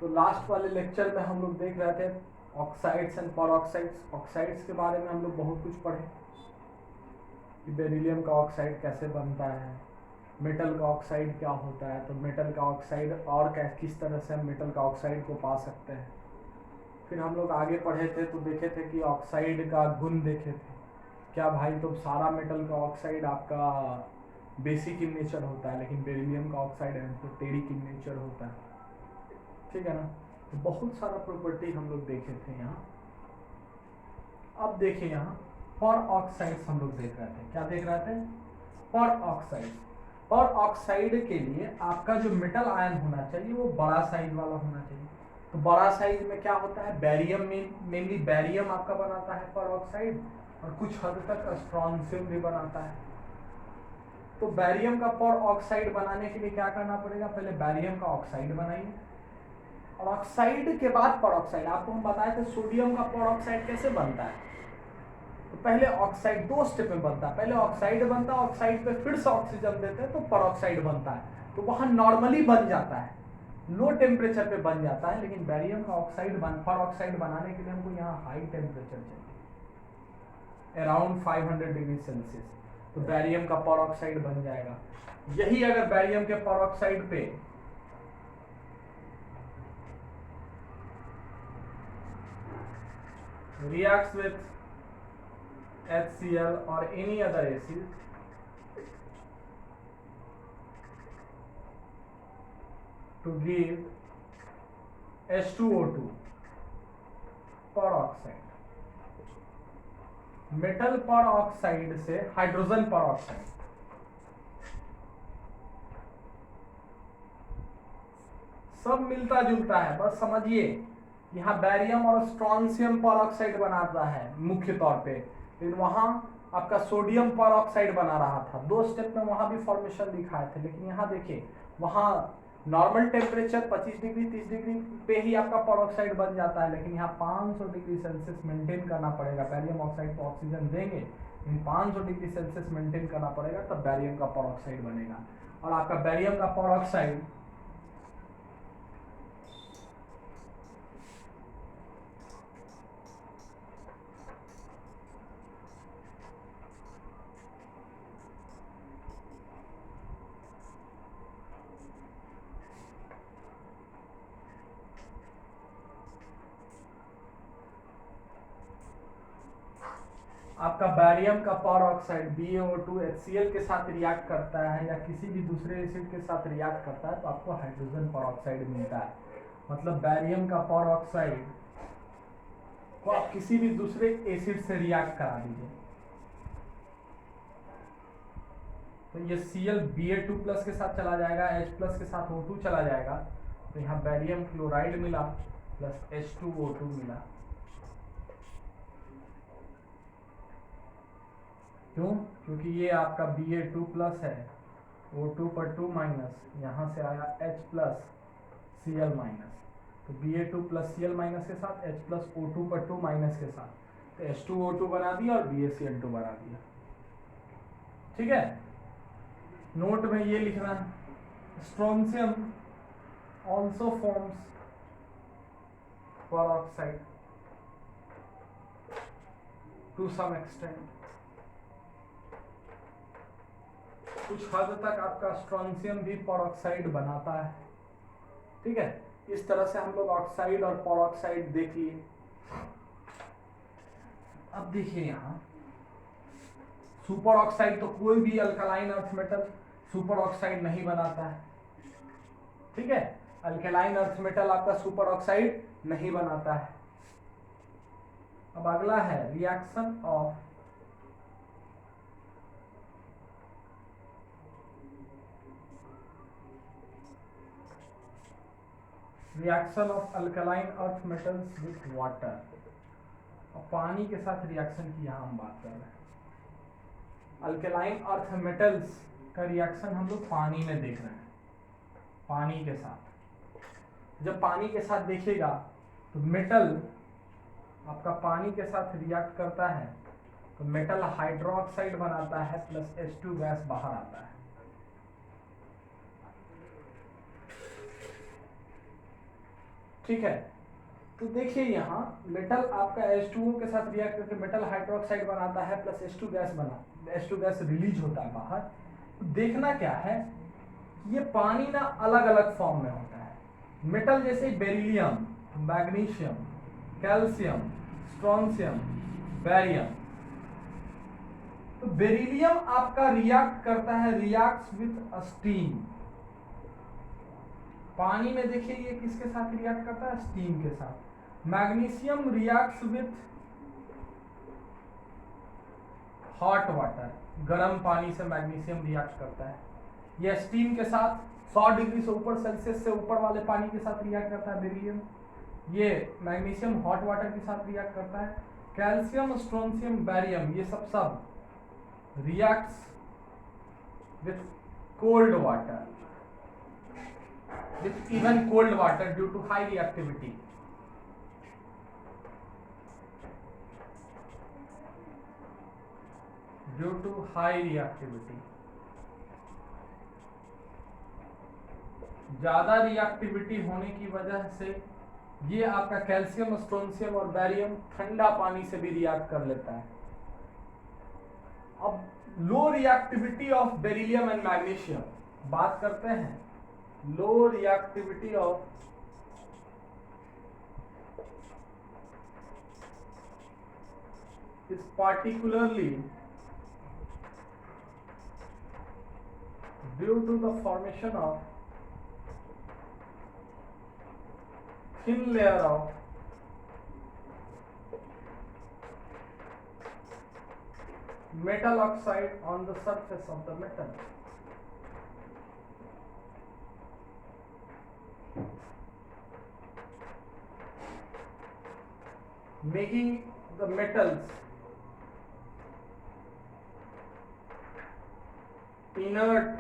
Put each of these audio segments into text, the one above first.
तो लास्ट वाले लेक्चर में हम लोग देख रहे थे ऑक्साइड्स एंड परऑक्साइड्स। ऑक्साइड्स के बारे में हम लोग बहुत कुछ पढ़े कि बेरिलियम का ऑक्साइड कैसे बनता है, मेटल का ऑक्साइड क्या होता है, तो मेटल का ऑक्साइड और किस तरह से हम मेटल का ऑक्साइड को पा सकते हैं। फिर हम लोग आगे पढ़े थे तो देखे थे कि ऑक्साइड का गुण देखे थे। क्या भाई, तो सारा मेटल का ऑक्साइड आपका बेसिक इन नेचर होता है, लेकिन बेरिलियम का ऑक्साइड है तो टेरिक इन नेचर होता है, ठीक है ना। तो बहुत सारा प्रॉपर्टी हम लोग देखे थे यहाँ। अब देखिए यहाँ पर ऑक्साइड्स हम लोग देख रहे थे। क्या देख रहे थे? पर ऑक्साइड। पर ऑक्साइड के लिए आपका जो मेटल आयन होना चाहिए वो बड़ा साइज वाला होना चाहिए। तो बड़ा साइज में क्या होता है? बैरियम, मेनली बैरियम आपका बनाता है पर ऑक्साइड, और कुछ हद तक स्ट्रॉन्शियम भी बनाता है। तो बैरियम का पर ऑक्साइड बनाने के लिए क्या करना पड़ेगा? पहले बैरियम का ऑक्साइड बनाइए, और ऑक्साइड के बाद पर ऑक्साइड। आपको हम बताए थे सोडियम का पर ऑक्साइड कैसे बनता है। तो पहले ऑक्साइड 2 स्टेप में बनता है। पहले ऑक्साइड बनता है, ऑक्साइड पे फिर से ऑक्सीजन देते हैं तो परऑक्साइड बनता है। तो वहां नॉर्मली बन जाता है, लो टेम्परेचर पे बन जाता है। लेकिन बैरियम का ऑक्साइड परऑक्साइड बनाने के लिए हमको यहाँ हाई टेम्परेचर चाहिए, अराउंड 500 डिग्री सेल्सियस। तो बैरियम का परऑक्साइड बन जाएगा। यही अगर बैरियम के परऑक्साइड पे reacts with HCl or any other acid to give H2O2 peroxide, metal peroxide से हाइड्रोजन peroxide, सब मिलता जुलता है। बस समझिए यहाँ बैरियम और स्ट्रॉन्शियम परऑक्साइड बनाता है मुख्य तौर पे, लेकिन वहां आपका सोडियम परऑक्साइड बना रहा था। 2 स्टेप में वहां भी फॉर्मेशन दिखाए थे, लेकिन यहाँ देखिए वहां नॉर्मल टेम्परेचर 25 डिग्री 30 डिग्री पे ही आपका परऑक्साइड बन जाता है, लेकिन यहाँ 500 डिग्री सेल्सियस मेंटेन करना पड़ेगा। बैरियम ऑक्साइड को ऑक्सीजन देंगे, लेकिन 500 डिग्री सेल्सियस मेंटेन करना पड़ेगा, तब बैरियम का परऑक्साइड बनेगा। और आपका बैरियम का परऑक्साइड आपका बैरियम का परऑक्साइड BaO2 HCl के साथ रिएक्ट करता है या किसी भी दूसरे एसिड के साथ रिएक्ट करता है तो आपको हाइड्रोजन परऑक्साइड मिलता है। मतलब बैरियम का परऑक्साइड को आप किसी भी दूसरे एसिड से रिएक्ट करा दीजिए तो ये Cl Ba2+ के साथ चला जाएगा, H+ के साथ O2 चला जाएगा, तो यहाँ बैरियम क्लोराइड मिला प्लस H2O2 मिला। क्यों? क्योंकि ये आपका Ba2+ है, O2 पर 2-, यहाँ से आया H+ Cl-, तो Ba2+ Cl- के साथ H+ O2 पर 2- के साथ, तो H2O2 बना दिया और BaCl2 बना दिया। ठीक है, नोट में ये लिखना है, strontium also forms peroxide to some extent. कुछ हद तक आपका स्ट्रोंशियम भी पेरोक्साइड बनाता है। ठीक है, इस तरह से हम लोग ऑक्साइड और पेरोक्साइड देख लिए। अब देखिए यहाँ सुपर ऑक्साइड, तो कोई भी alkaline earth metal super oxide नहीं बनाता है। ठीक है, अल्कलाइन अर्थ मेटल आपका सुपर ऑक्साइड नहीं बनाता है। अब अगला है reaction of alkaline earth metals with water. और पानी के साथ रिएक्शन की यहाँ हम बात कर रहे हैं। अल्कलाइन अर्थ मेटल्स का रिएक्शन हम लोग पानी में देख रहे हैं, पानी के साथ। जब पानी के साथ देखिएगा तो मेटल आपका पानी के साथ रिएक्ट करता है तो मेटल हाइड्रोक्साइड बनाता है प्लस H2 गैस बाहर आता है। ठीक है। तो देखिए यहाँ मेटल आपका H2O के साथ रिएक्ट करके मेटल हाइड्रोक्साइड बनाता है प्लस H2 गैस रिलीज होता है बाहर। तो देखना क्या है, ये पानी ना अलग अलग फॉर्म में होता है। मेटल जैसे beryllium, magnesium, calcium, strontium, barium. तो बेरिलियम आपका रिएक्ट करता है, रिएक्ट्स विथ स्टीम। पानी में देखिए ये किसके साथ रिएक्ट करता है, स्टीम के साथ। Magnesium reacts with hot water, गर्म पानी से मैग्नीशियम रिएक्ट करता है। ये स्टीम के साथ 100 डिग्री से ऊपर सेल्सियस से ऊपर वाले पानी के साथ रिएक्ट करता है बेरिलियम। ये मैग्नीशियम हॉट वाटर के साथ रिएक्ट करता है। कैल्शियम, स्ट्रोंशियम, बैरियम ये सब reacts with cold water, with even cold water due to high reactivity. Due to high reactivity, ज्यादा रिएक्टिविटी होने की वजह से ये आपका कैल्शियम, स्ट्रोंशियम और बैरियम ठंडा पानी से भी रिएक्ट कर लेता है। अब लो reactivity of beryllium and magnesium बात करते हैं। low reactivity of is particularly due to the formation of thin layer of metal oxide on the surface of the metal. Making the metals inert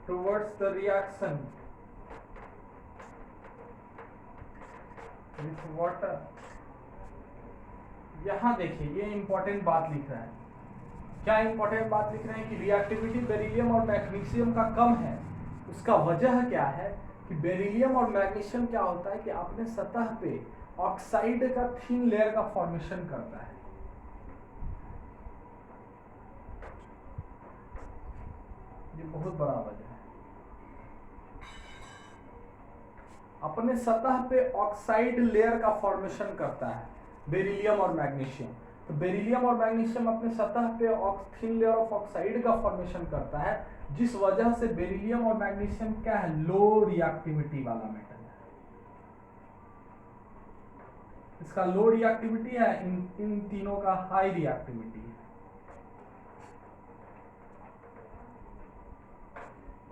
towards the reaction with water. यहां देखिए ये important बात लिख रहा है। क्या important बात लिख रहे हैं कि रिएक्टिविटी बेरिलियम और मैग्नीशियम का कम है। उसका वजह क्या है कि बेरिलियम और मैग्नीशियम क्या होता है कि अपने सतह पे ऑक्साइड का थिन लेयर का फॉर्मेशन करता है। ये बहुत बड़ा वजह है। अपने सतह पे ऑक्साइड लेयर का फॉर्मेशन करता है बेरिलियम और मैग्नीशियम। तो बेरिलियम और मैग्नीशियम अपने सतह पे थिन लेयर ऑफ ऑक्साइड का फॉर्मेशन करता है, जिस वजह से बेरिलियम और मैग्नीशियम क्या है, लो रिएक्टिविटी वाला मेटल है। इसका लो रिएक्टिविटी है, इन तीनों का हाई रिएक्टिविटी है।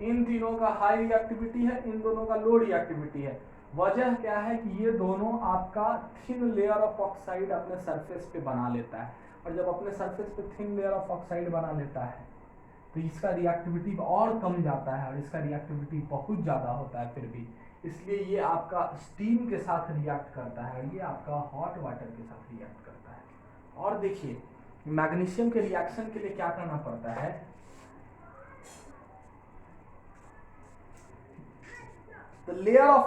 इन तीनों का हाई रिएक्टिविटी है, इन दोनों का लो रिएक्टिविटी है। वजह क्या है कि ये दोनों आपका थिन लेयर ऑफ ऑक्साइड अपने सरफेस पे बना लेता है, और जब अपने सरफेस पे थिन लेयर ऑफ ऑक्साइड बना लेता है तो इसका रिएक्टिविटी और कम जाता है, और इसका रिएक्टिविटी बहुत ज़्यादा होता है फिर भी। इसलिए ये आपका स्टीम के साथ रिएक्ट करता है, ये आपका हॉट वाटर के साथ रिएक्ट करता है। और देखिए मैग्नीशियम के रिएक्शन के लिए क्या करना पड़ता है, the layer of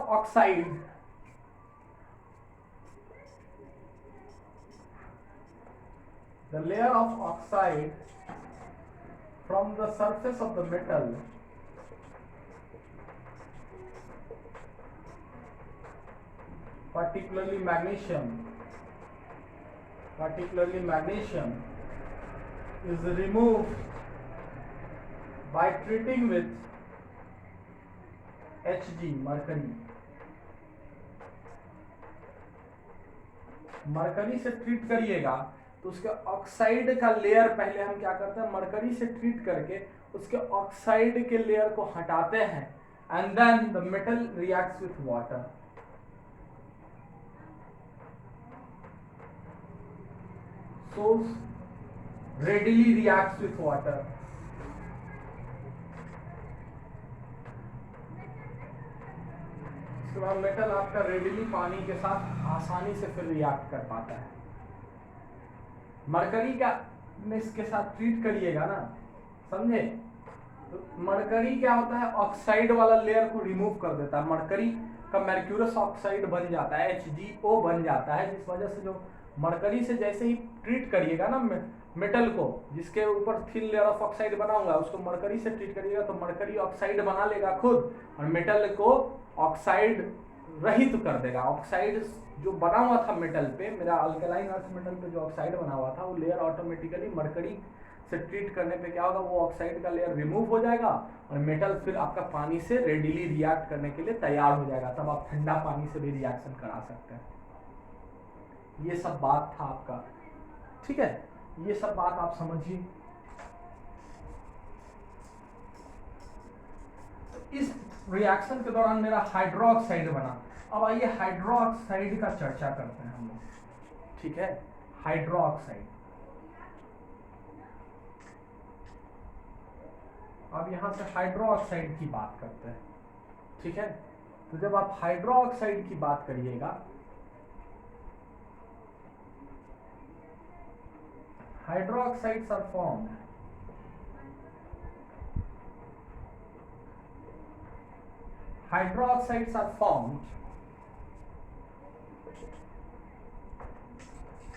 oxide from the surface of the metal particularly magnesium is removed by treating with Hg, mercury से ट्रीट करिएगा तो उसके ऑक्साइड का लेयर पहले हम क्या करते हैं, मरकरी से ट्रीट करके उसके ऑक्साइड के लेयर को हटाते हैं, and then the metal reacts with water. So readily reacts with water. Metal आपका रेडिली पानी के साथ आसानी से फिर रिएक्ट कर पाता है। मरकरी का में इसके साथ ट्रीट करिएगा ना, समझे? तो मरकरी क्या होता है, ऑक्साइड वाला लेयर को रिमूव कर देता है। मरकरी का मर्क्यूरस ऑक्साइड बन जाता है, HgO बन जाता है, जिस वजह से जो मरकरी से जैसे ही ट्रीट करिएगा ना मेटल को, जिसके ऊपर थिन लेयर ऑफ ऑक्साइड बना हुआ है, उसको मरकरी से ट्रीट करिएगा तो मरकरी ऑक्साइड बना लेगा खुद और मेटल को ऑक्साइड रहित कर देगा। ऑक्साइड जो बना हुआ था मेटल पे, मेरा अल्कलाइन अर्थ मेटल पे जो ऑक्साइड बना हुआ था, वो लेयर ऑटोमेटिकली मरकरी से ट्रीट करने पे क्या होगा, वो ऑक्साइड का लेयर रिमूव हो जाएगा और मेटल फिर आपका पानी से रेडिली रिएक्ट करने के लिए तैयार हो जाएगा। तब आप ठंडा पानी से भी रिएक्शन करा सकते हैं। ये सब बात था आपका, ठीक है, ये सब बात आप समझिए। तो इस रिएक्शन के दौरान मेरा हाइड्रोक्साइड बना। अब आइए हाइड्रोक्साइड का चर्चा करते हैं हम लोग, ठीक है। हाइड्रोक्साइड, अब यहां से हाइड्रोक्साइड की बात करते हैं, ठीक है। तो जब आप हाइड्रोक्साइड की बात करिएगा, hydroxides are formed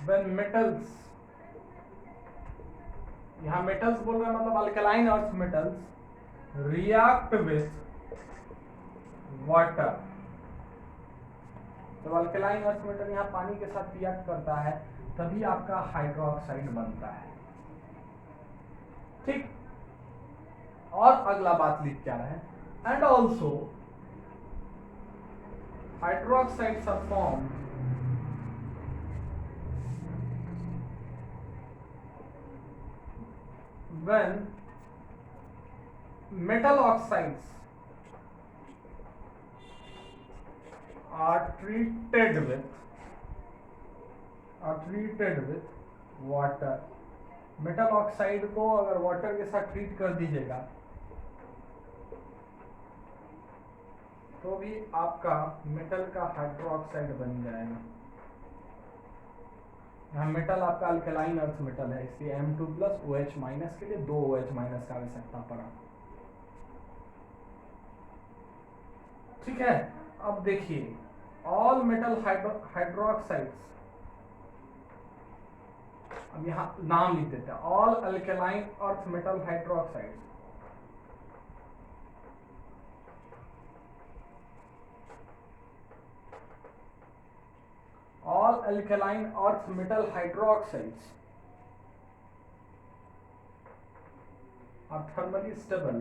when metals, यहां मेटल्स बोल रहे हैं मतलब alkaline earth metals react with water. जब अल्कलाइन अर्थ मेटल यहां पानी के साथ रिएक्ट करता है तभी आपका हाइड्रोक्साइड बनता है, ठीक। और अगला बात लिख क्या रहे, and also hydroxides are formed when metal oxides are treated with water. Metal oxide को अगर वाटर के साथ ट्रीट कर दीजिएगा तो भी आपका मेटल का हाइड्रोक्साइड बन जाएगा। यहाँ मेटल आपका अल्कलाइन अर्थ मेटल है, इसलिए M2+ OH- के लिए 2 OH- का आवश्यकता पड़ा, ठीक है। अब देखिए, ऑल मेटल हाइड्रोक्साइड्स, अब यहाँ नाम लिख देते हैं, all alkaline earth metal hydroxides all alkaline earth metal hydroxides are thermally stable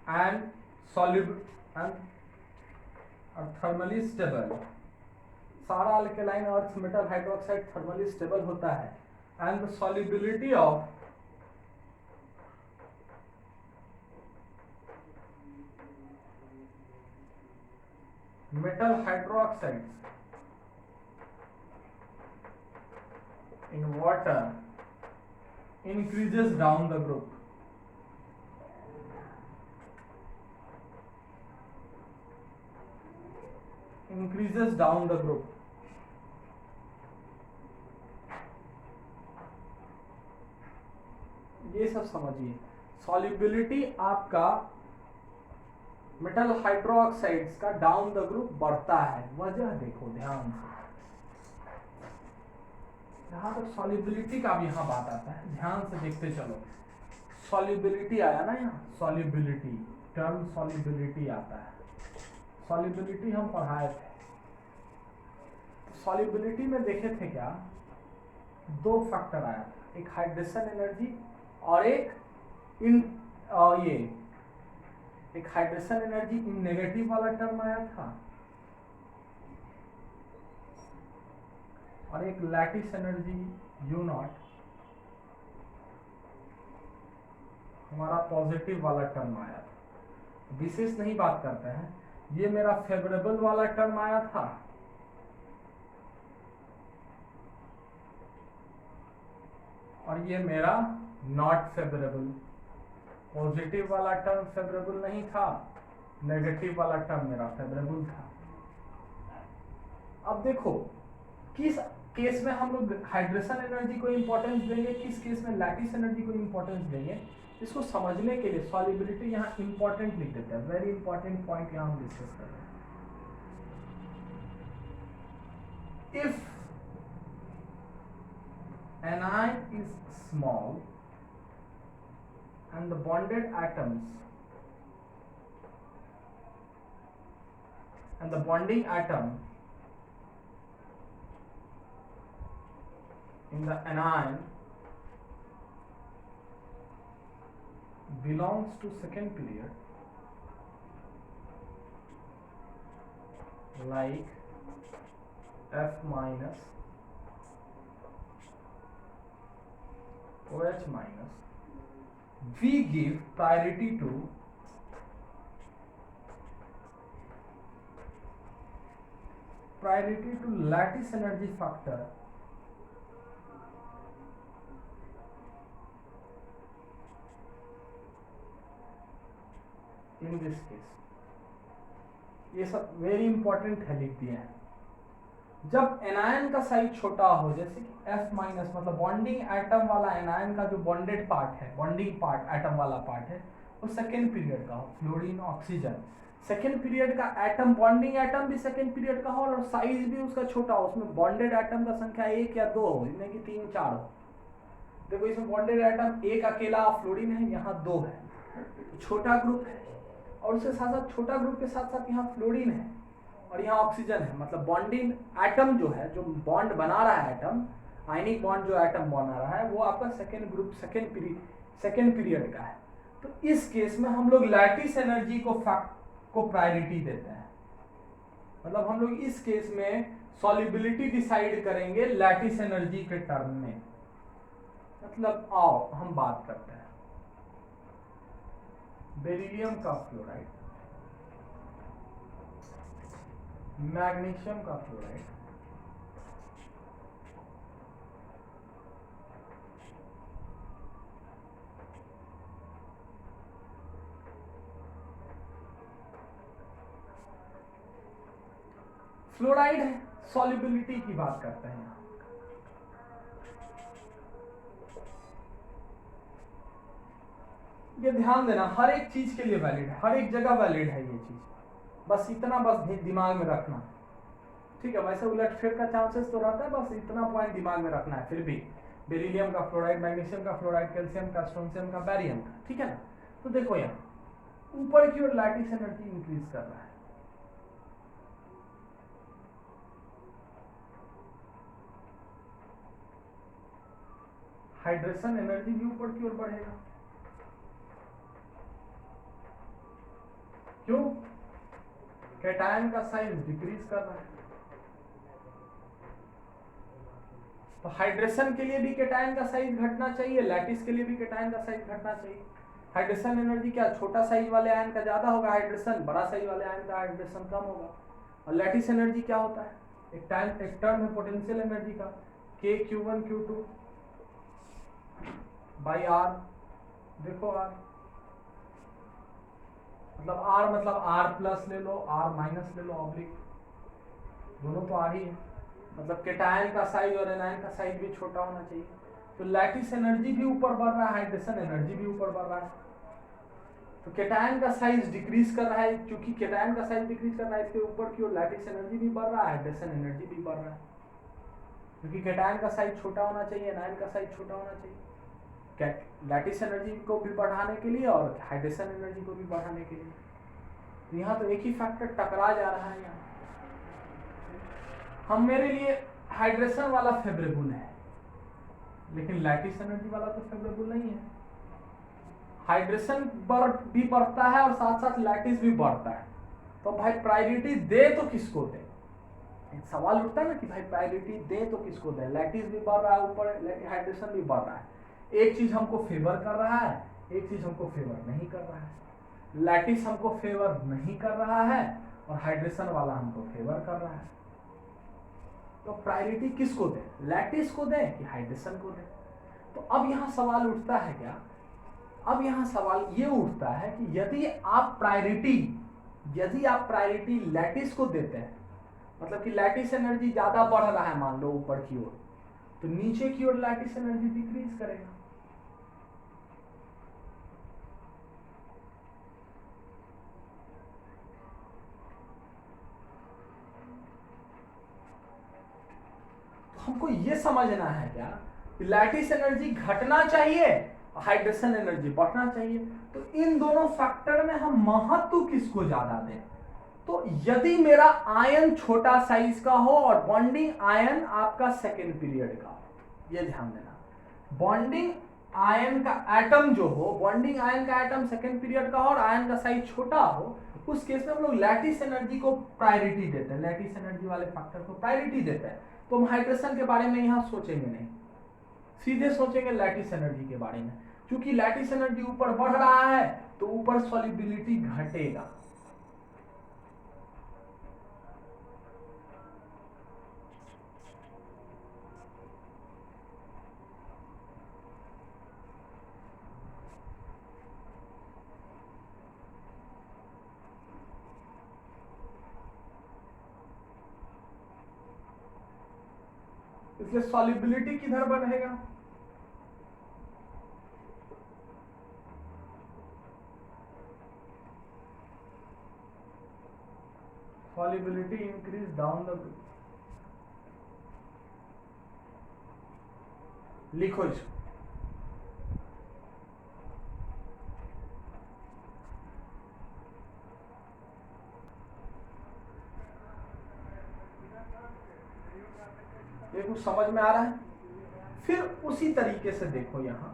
and soluble and thermally stable। सारा alkaline earth metal hydroxide thermally stable होता है, and the solubility of metal hydroxides in water increases down the group। increases down the group। ये सब समझिए, solubility आपका metal hydroxides का down the group बढ़ता है। वजह देखो ध्यान से, जहां तक सॉल्युबिलिटी का भी यहाँ बात आता है, ध्यान से देखते चलो। सॉल्युबिलिटी आया ना यहाँ, सॉल्युबिलिटी, टर्म सॉल्युबिलिटी आता है। सॉल्युबिलिटी हम पढ़ाए थे, सॉल्युबिलिटी में देखे थे क्या, 2 फैक्टर आया था, एक हाइड्रेशन एनर्जी और एक एक हाइड्रेशन एनर्जी इन नेगेटिव वाला टर्म आया था और एक लैटिस एनर्जी U0 हमारा पॉजिटिव वाला टर्म आया था। विशेष नहीं बात करते हैं, ये मेरा फेवरेबल वाला टर्म आया था और ये मेरा नॉट फेवरेबल। पॉजिटिव वाला टर्म फेवरेबल नहीं था नेगेटिव वाला टर्म मेरा फेवरेबल था। अब देखो किस केस में हम लोग हाइड्रेशन एनर्जी को इंपॉर्टेंस देंगे, किस केस में लैटिस एनर्जी को इंपॉर्टेंस देंगे, इसको समझने के लिए सॉल्युबिलिटी यहाँ इंपॉर्टेंट लिख देते हैं। वेरी इंपॉर्टेंट पॉइंट यहाँ हम डिस्कस कर रहे हैं। If anion is small and the bonded atoms and the bonding atom in the anion belongs to second period, like F minus, OH minus, we give priority to lattice energy factor in this case। ये सब very important है, लिख दिया है। जब anion का size छोटा हो, जैसे कि F माइनस मतलब बॉन्डिंग एटम वाला एनायन का जो बॉन्डेड पार्ट है, बॉन्डिंग पार्ट एटम वाला पार्ट है, वो सेकेंड पीरियड का हो, फ्लोरीन ऑक्सीजन सेकेंड पीरियड का एटम, बॉन्डिंग एटम भी सेकेंड पीरियड का हो और साइज भी उसका छोटा हो, उसमें बॉन्डेड एटम का संख्या 1 या 2 हो, इनमें कि 3 4 हो। देखो इसमें बॉन्डेड एटम एक अकेला फ्लोरीन है, यहाँ 2 है, छोटा ग्रुप है, और उसके साथ साथ छोटा ग्रुप के साथ साथ यहाँ फ्लोरीन है और यहाँ ऑक्सीजन है। मतलब बॉन्डिंग एटम जो है, जो बॉन्ड बना रहा है एटम, आयनिक बॉन्ड जो एटम बना रहा है, वो आपका सेकेंड ग्रुप सेकेंड पीरियड का है। तो इस केस में हम लोग लैटिस एनर्जी को प्रायोरिटी देते हैं। मतलब हम लोग इस केस में सॉल्युबिलिटी डिसाइड करेंगे लैटिस एनर्जी के टर्म में। मतलब आओ हम बात करते हैं बेरिलियम का फ्लोराइड, मैग्नीशियम का फ्लोराइड, फ्लोराइड है, सॉल्युबिलिटी की बात करते हैं यहाँ। ये ध्यान देना, हर एक चीज के लिए वैलिड है, हर एक जगह वैलिड है ये चीज, बस इतना बस दिमाग में रखना, ठीक है। वैसे उलटफेर का चांसेस तो रहता है, बस इतना पॉइंट दिमाग में रखना है। फिर भी बेरिलियम का फ्लोराइड, मैग्नीशियम का फ्लोराइड, कैल्शियम का, स्ट्रोंशियम का, बैरियम का, ठीक है ना। तो देखो यहाँ ऊपर की ओर लैटिस एनर्जी इंक्रीज कर रहा है, हाइड्रेशन एनर्जी भी ऊपर की ओर बढ़ेगा। क्यों? कैटायन का साइज डिक्रीज कर रहा है, तो हाइड्रेशन के लिए भी कैटायन का साइज घटना चाहिए, लैटिस के लिए भी कैटायन का साइज घटना चाहिए। हाइड्रेशन एनर्जी क्या, छोटा साइज वाले आयन का ज्यादा होगा हाइड्रेशन, बड़ा साइज वाले आयन का हाइड्रेशन कम होगा। और लैटिस एनर्जी क्या होता है, एक टर्म है पोटेंशियल एनर्जी का, KQ1 Q2 बाई R। देखो R मतलब R प्लस ले लो, R माइनस ले लो, ऑब्लिक, दोनों तो R ही है। मतलब कैटायन का साइज और एनायन का साइज भी छोटा होना चाहिए। तो लैटिस एनर्जी भी ऊपर बढ़ रहा है, हाइड्रेशन एनर्जी भी ऊपर बढ़ रहा है। तो कैटायन का साइज डिक्रीज कर रहा है, क्योंकि कैटायन का साइज डिक्रीज कर रहा है, इसके ऊपर की ओर लैटिस एनर्जी भी बढ़ रहा है, हाइड्रेशन एनर्जी भी बढ़ रहा है। क्योंकि कैटायन का साइज छोटा होना चाहिए, एनायन का साइज छोटा होना चाहिए, लैटिस एनर्जी को भी बढ़ाने के लिए और हाइड्रेशन एनर्जी को भी बढ़ाने के लिए। तो यहाँ तो एक ही फैक्टर टकरा जा रहा है। यहाँ हम, मेरे लिए हाइड्रेशन वाला फेवरेबल है, लेकिन लैटिस एनर्जी वाला तो फेवरेबल नहीं है। हाइड्रेशन भी बढ़ता है और साथ साथ लैटिस भी बढ़ता है, तो भाई प्रायोरिटी दे तो किसको दे? एक सवाल उठता है ना कि भाई प्रायोरिटी दे तो किसको दे? लैटिस भी बढ़ रहा है ऊपर, हाइड्रेशन भी बढ़ रहा है। एक चीज हमको फेवर कर रहा है, एक चीज हमको फेवर नहीं कर रहा है। लैटिस हमको फेवर नहीं कर रहा है और हाइड्रेशन वाला हमको फेवर कर रहा है। तो प्रायोरिटी किसको दे, लैटिस को दे कि हाइड्रेशन को दे? तो अब यहाँ सवाल उठता है क्या, अब यहाँ सवाल ये उठता है कि यदि आप प्रायोरिटी यदि आप प्रायोरिटी लैटिस को देते हैं, मतलब कि लैटिस एनर्जी ज्यादा बढ़ रहा है मान लो ऊपर की ओर, तो नीचे की ओर लैटिस एनर्जी डिक्रीज करेगा। तो हमको ये समझना है क्या कि लैटिस एनर्जी घटना चाहिए, हाइड्रेशन एनर्जी बढ़ना चाहिए। तो इन दोनों फैक्टर में हम महत्व किसको ज्यादा दें? तो यदि मेरा आयन छोटा साइज का हो और बॉन्डिंग आयन आपका सेकेंड पीरियड का हो, ये ध्यान देना, बॉन्डिंग आयन का एटम जो हो, बॉन्डिंग आयन का एटम सेकेंड पीरियड का हो और आयन का साइज छोटा हो, उस केस में हम लोग लैटिस एनर्जी को प्रायोरिटी देते हैं, लैटिस एनर्जी वाले फैक्टर को प्रायोरिटी देते हैं। तो हम हाइड्रेशन के बारे में यहां सोचेंगे नहीं, सीधे सोचेंगे लैटिस एनर्जी के बारे में। क्योंकि लैटिस एनर्जी ऊपर बढ़ रहा है तो ऊपर सॉल्युबिलिटी घटेगा। इसलिए सॉल्युबिलिटी किधर बढ़ेगा? Solubility increase down the group. लिखो इसको, ये कुछ समझ में आ रहा है? फिर उसी तरीके से देखो यहां,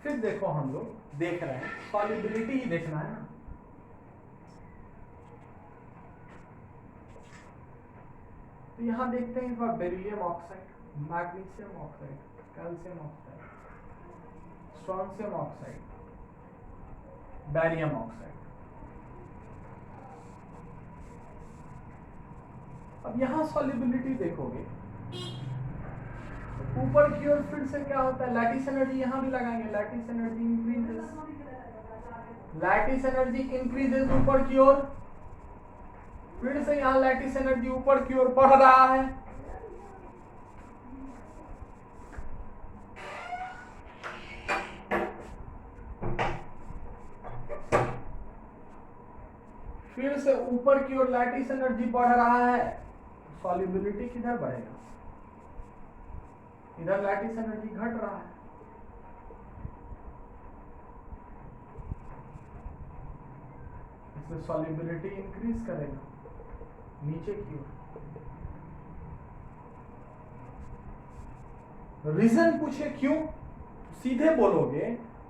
फिर देखो हम लोग देख रहे हैं सॉल्युबिलिटी ही देखना है ना। तो यहां देखते हैं इस बार beryllium oxide, magnesium oxide, calcium oxide, strontium oxide, barium oxide. अब यहां सॉल्युबिलिटी देखोगे, ऊपर की ओर फिर से क्या होता है, लैटिस एनर्जी यहां भी लगाएंगे, lattice energy increases, lattice energy increases ऊपर की ओर, फिर से यहां लैटिस एनर्जी ऊपर की ओर बढ़ रहा है। फिर से ऊपर की ओर लैटिस एनर्जी बढ़ रहा है, सॉल्युबिलिटी किधर बढ़ेगा? इधर लैटिस एनर्जी घट रहा है, इसलिए सॉल्युबिलिटी इंक्रीज करेगा नीचे की ओर। रीजन पूछे क्यों? सीधे बोलोगे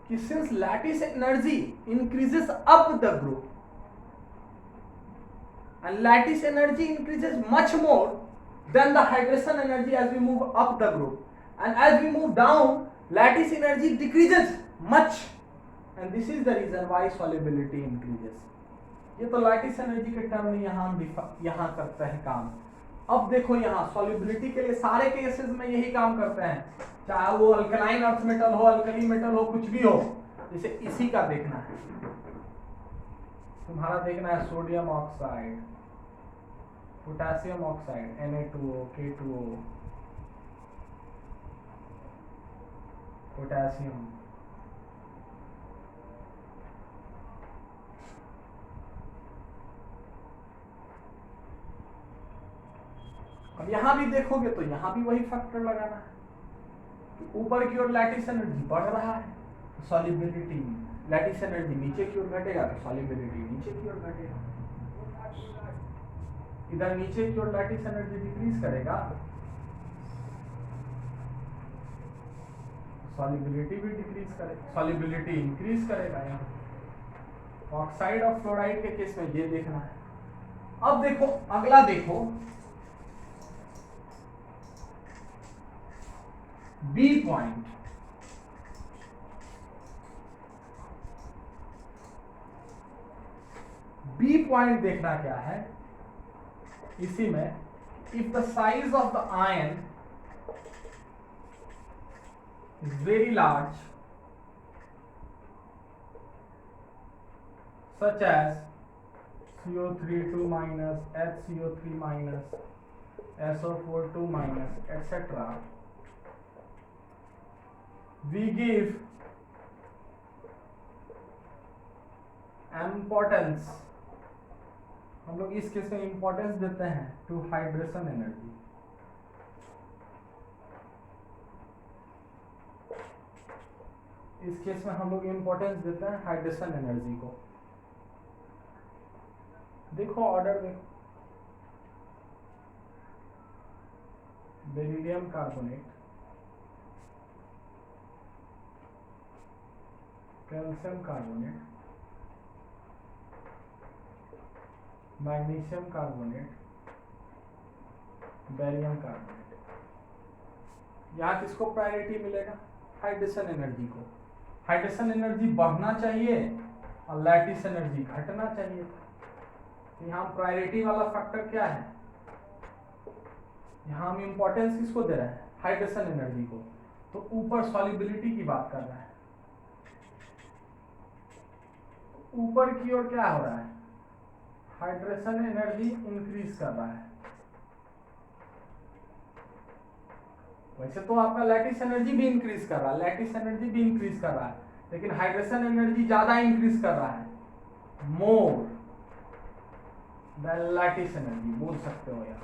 कि since lattice energy increases up the group and lattice energy increases much more than the hydration energy as we move up the group, and as we move down lattice energy decreases much, and this is the reason why solubility increases. ये तो lattice energy के term में यहाँ करते हैं काम। अब देखो यहाँ सॉल्युबिलिटी के लिए सारे केसेस में यही काम करते हैं, चाहे वो अल्कलाइन अर्थ मेटल हो, अल्कली मेटल हो, कुछ भी हो। जैसे इसी का देखना है तुम्हारा, देखना है sodium oxide, potassium oxide, Na2O, K2O, potassium, अब यहां भी देखोगे तो यहां भी वही फैक्टर लगाना है कि ऊपर की ओर लैटिस एनर्जी बढ़ रहा है, सॉल्युबिलिटी, लैटिस एनर्जी नीचे की ओर घटेगा तो सॉल्युबिलिटी नीचे की ओर घटेगा। इधर नीचे की ओर लैटिस एनर्जी डिक्रीज करेगा, सॉल्युबिलिटी भी डिक्रीज करेगा, सॉल्युबिलिटी इंक्रीज करेगा। यहाँ ऑक्साइड ऑफ फ्लोराइड के केस में ये देखना है। अब देखो अगला, देखो बी पॉइंट, बी पॉइंट देखना क्या है इसी में, if the size of the ion is very large, such as CO3 2 minus, HCO3 minus, SO4 2 minus, etc. We give importance, हम लोग इस केस में इंपॉर्टेंस देते हैं टू हाइड्रेशन एनर्जी। इस केस में हम लोग इंपॉर्टेंस देते हैं हाइड्रेशन एनर्जी को। देखो ऑर्डर देखो, beryllium carbonate, calcium carbonate, magnesium carbonate, barium carbonate. यहाँ किसको प्रायोरिटी मिलेगा? हाइड्रेशन एनर्जी को। हाइड्रेशन एनर्जी बढ़ना चाहिए और लैटिस एनर्जी घटना चाहिए। तो यहाँ प्रायोरिटी वाला फैक्टर क्या है? यहाँ हम इंपॉर्टेंस किसको दे रहे हैं? हाइड्रेशन एनर्जी को। तो ऊपर सॉल्युबिलिटी की बात कर रहे हैं, ऊपर की ओर क्या हो रहा है? हाइड्रेशन एनर्जी इंक्रीज कर रहा है। वैसे तो आपका लैटिस एनर्जी भी इंक्रीज कर रहा है, लैटिस एनर्जी भी इंक्रीज कर रहा है, लेकिन हाइड्रेशन एनर्जी ज्यादा इंक्रीज कर रहा है, मोर देन लैटिस एनर्जी बोल सकते हो यार।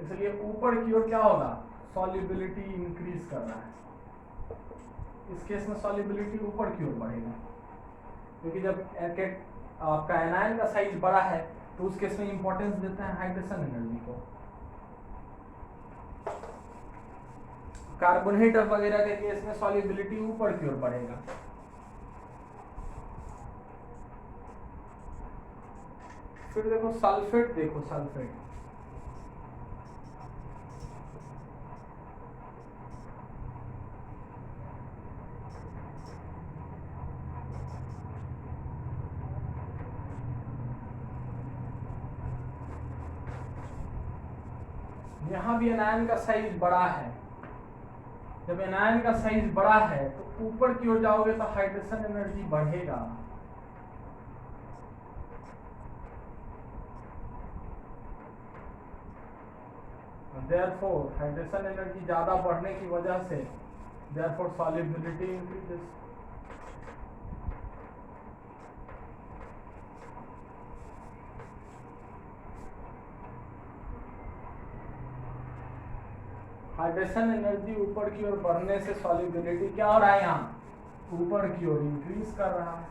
इसलिए ऊपर की ओर क्या होगा? सॉल्युबिलिटी इंक्रीज कर रहा है। इस केस में सॉल्युबिलिटी ऊपर की ओर बढ़ेगा, क्योंकि जब आपका एनायन का साइज बड़ा है तो उस केस में इंपॉर्टेंस देते हैं हाइड्रेशन एनर्जी को। कार्बोनेट वगैरह के केस में सॉल्युबिलिटी ऊपर की ओर बढ़ेगा। फिर देखो सल्फेट, देखो सल्फेट, यहां भी एनायन का साइज बड़ा है। जब एनायन का साइज बड़ा है तो ऊपर की ओर जाओगे तो हाइड्रेशन एनर्जी बढ़ेगा। देयरफॉर हाइड्रेशन एनर्जी ज्यादा बढ़ने की वजह से therefore solubility increases. Hydration energy ऊपर की ओर बढ़ने से सॉल्युबिलिटी क्या हो रहा है? यहाँ ऊपर की ओर इंक्रीज कर रहा है।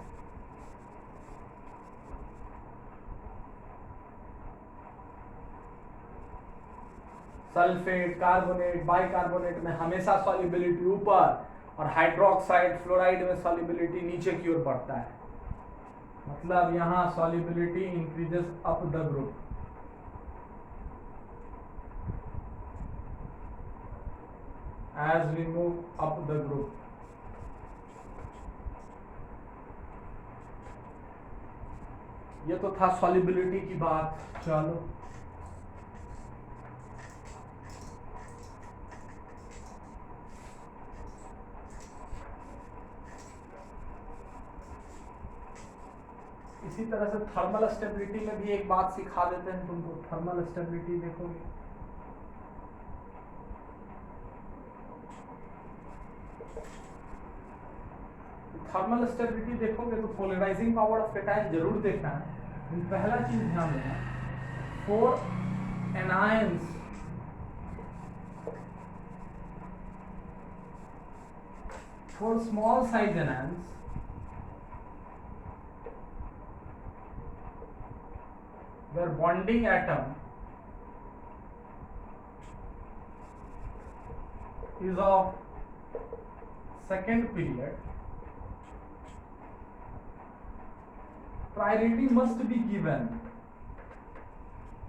सल्फेट, कार्बोनेट, बाइकार्बोनेट में हमेशा सॉल्युबिलिटी ऊपर, और हाइड्रोक्साइड, फ्लोराइड में सॉल्युबिलिटी नीचे की ओर बढ़ता है। मतलब यहाँ solubility increases up the group. As we move up the group, ये तो था सॉल्युबिलिटी की बात। चलो इसी तरह से थर्मल स्टेबिलिटी में भी एक बात सिखा देते हैं तुमको। थर्मल स्टेबिलिटी देखोगे, थर्मल स्टेबिलिटी देखोगे तो पोलराइजिंग पावर ऑफ कैटायन जरूर देखना है। पहला चीज ध्यान देना, for anions for small size anions where bonding atom is of second period, priority must be given,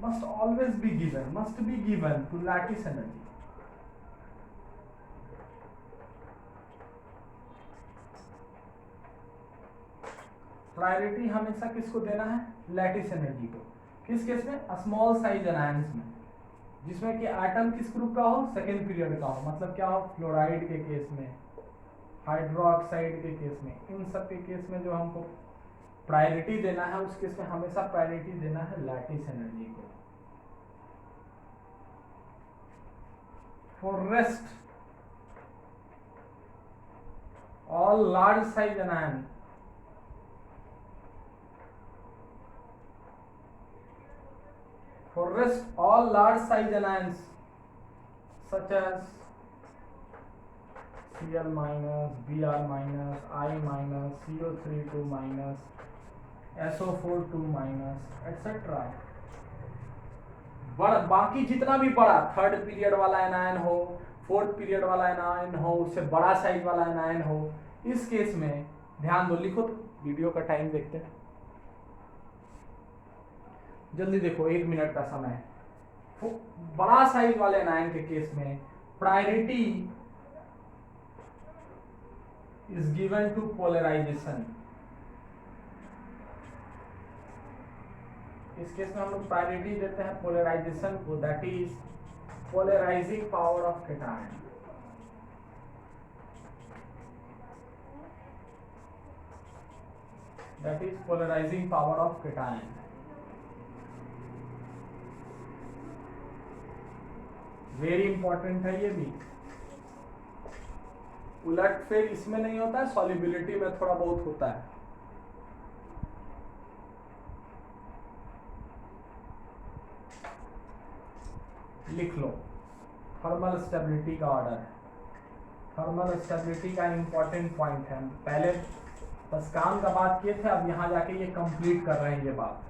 must always be given, must be given to lattice energy. Priority हमेशा किसको देना है? लैटिस एनर्जी को। किस केस में? Small size anions में। जिसमें कि एटम किस ग्रुप का हो, सेकेंड पीरियड का हो। मतलब क्या हो, फ्लोराइड के केस में, हाइड्रोक्साइड के केस में, इन सब के केस में जो हमको प्रायोरिटी देना है, उस केस में हमेशा प्रायोरिटी देना है लैटिस एनर्जी को। For rest all large size anion, for rest all large size anions such as Cl minus, Br minus, I minus, CO3 2 minus, SO4 2 minus etc. बाकी जितना भी बड़ा थर्ड पीरियड वाला एनायन हो, fourth period वाला anion हो, उससे बड़ा साइज वाला एनायन हो, इस केस में ध्यान दो, लिखो तो वीडियो का टाइम देखते हैं, जल्दी देखो, 1 मिनट का समय है। बड़ा साइज वाले एनायन के केस में priority is given to polarisation. इस केस में हम लोग प्रायोरिटी देते हैं पोलराइजेशन को, that is polarising power of cation. That is polarising power of cation. Very important है ये भी। उलटफेर इसमें नहीं होता है, सॉल्युबिलिटी में थोड़ा बहुत होता है। लिख लो, थर्मल स्टेबिलिटी का ऑर्डर है। थर्मल स्टेबिलिटी का इंपॉर्टेंट पॉइंट है, पहले बस काम का बात किए थे, अब यहां जाके ये कंप्लीट कर रहे हैं ये बात।